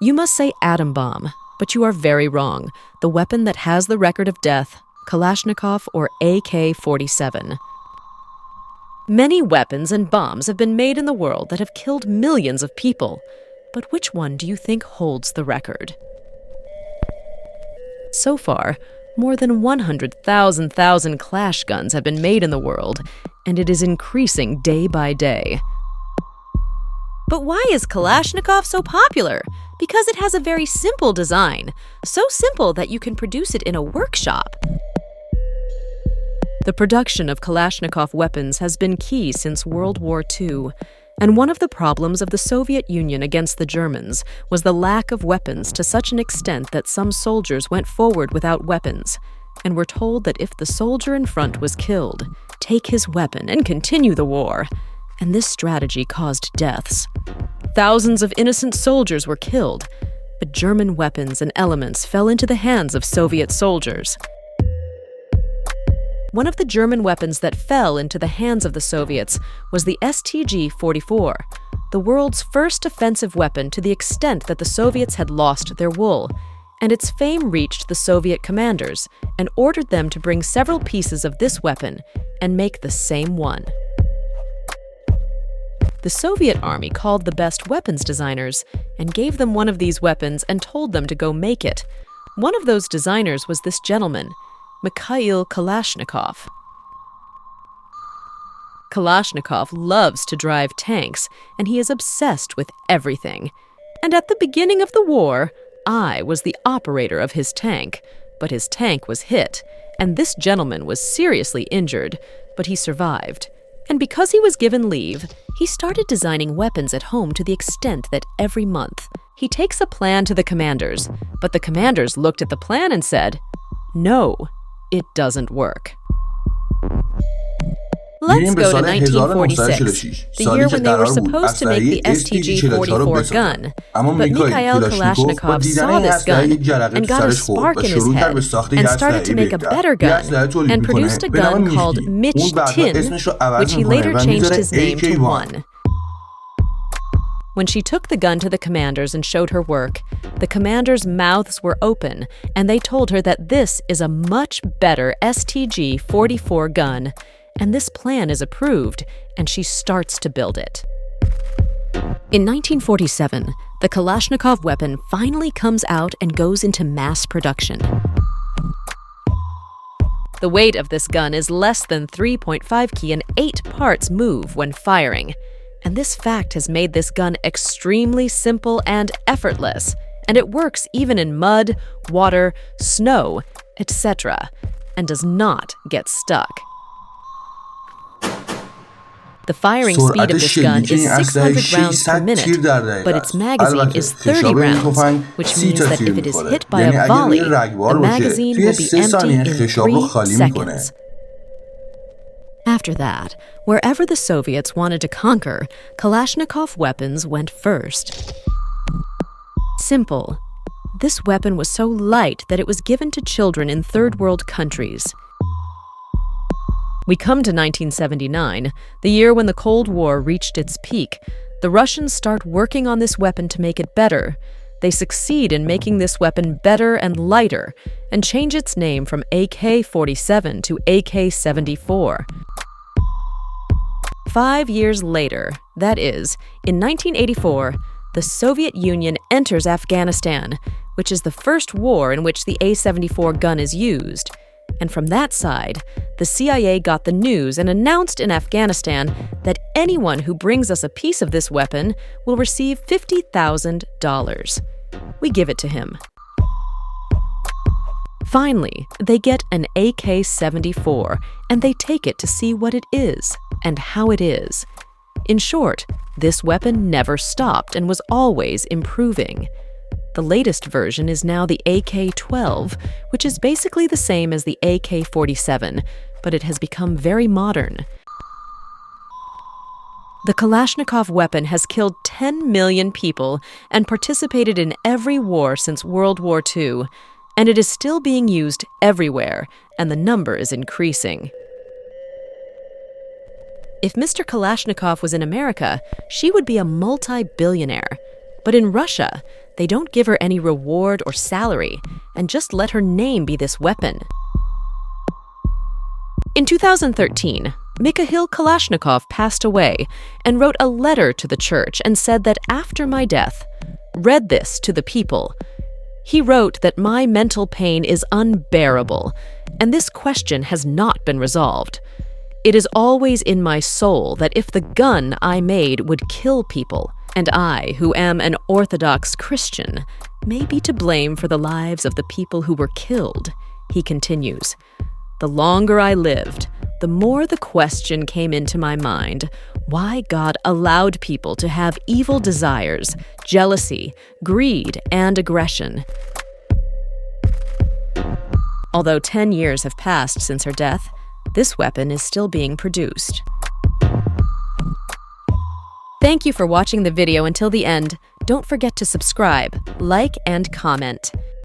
You must say atom bomb, but you are very wrong. The weapon that has the record of death, Kalashnikov or AK-47. Many weapons and bombs have been made in the world that have killed millions of people. But which one do you think holds the record? So far, more than 100,000 Clash guns have been made in the world, and it is increasing day by day. But why is Kalashnikov so popular? Because it has a very simple design, so simple that you can produce it in a workshop. The production of Kalashnikov weapons has been key since World War II, and one of the problems of the Soviet Union against the Germans was the lack of weapons to such an extent that some soldiers went forward without weapons, and were told that if the soldier in front was killed, take his weapon and continue the war. And this strategy caused deaths. Thousands of innocent soldiers were killed, but German weapons and elements fell into the hands of Soviet soldiers. One of the German weapons that fell into the hands of the Soviets was the STG-44, the world's first offensive weapon to the extent that the Soviets had lost their wool, and its fame reached the Soviet commanders and ordered them to bring several pieces of this weapon and make the same one. The Soviet army called the best weapons designers and gave them one of these weapons and told them to go make it. One of those designers was this gentleman, Mikhail Kalashnikov. Kalashnikov loves to drive tanks, and he is obsessed with everything. And at the beginning of the war, I was the operator of his tank, but his tank was hit, and this gentleman was seriously injured, but he survived. And because he was given leave, he started designing weapons at home to the extent that every month he takes a plan to the commanders, but the commanders looked at the plan and said, "No, it doesn't work." Let's go to 1946, the year when they were supposed to make the STG-44 gun, but Mikhail Kalashnikov saw this gun and got a spark in his head and started to make a better gun and produced a gun called Mich-Tin, which he later changed his name to One. When she took the gun to the commanders and showed her work, the commanders' mouths were open, and they told her that this is a much better STG-44 gun, and this plan is approved, and she starts to build it. In 1947, the Kalashnikov weapon finally comes out and goes into mass production. The weight of this gun is less than 3.5 kg and 8 parts move when firing. And this fact has made this gun extremely simple and effortless, and it works even in mud, water, snow, etc., and does not get stuck. The firing speed of this gun is 600 rounds per minute, but its magazine is 30 rounds, which means that if it is hit by a volley, the magazine will be empty in 3 seconds. After that, wherever the Soviets wanted to conquer, Kalashnikov weapons went first. Simple. This weapon was so light that it was given to children in third world countries. We come to 1979, the year when the Cold War reached its peak. The Russians start working on this weapon to make it better. They succeed in making this weapon better and lighter, and change its name from AK-47 to AK-74. 5 years later, that is, in 1984, the Soviet Union enters Afghanistan, which is the first war in which the A-74 gun is used. And from that side, the CIA got the news and announced in Afghanistan that anyone who brings us a piece of this weapon will receive $50,000. We give it to him. Finally, they get an AK-74, and they take it to see what it is and how it is. In short, this weapon never stopped and was always improving. The latest version is now the AK-12, which is basically the same as the AK-47, but it has become very modern. The Kalashnikov weapon has killed 10 million people and participated in every war since World War II, and it is still being used everywhere, and the number is increasing. If Mr. Kalashnikov was in America, she would be a multi-billionaire. But in Russia, they don't give her any reward or salary and just let her name be this weapon. In 2013, Mikhail Kalashnikov passed away and wrote a letter to the church and said that after my death, read this to the people. He wrote that my mental pain is unbearable, and this question has not been resolved. It is always in my soul that if the gun I made would kill people, and I, who am an Orthodox Christian, may be to blame for the lives of the people who were killed, he continues. The longer I lived, the more the question came into my mind why God allowed people to have evil desires, jealousy, greed, and aggression. Although 10 years have passed since her death, this weapon is still being produced. Thank you for watching the video until the end. Don't forget to subscribe, like, and comment.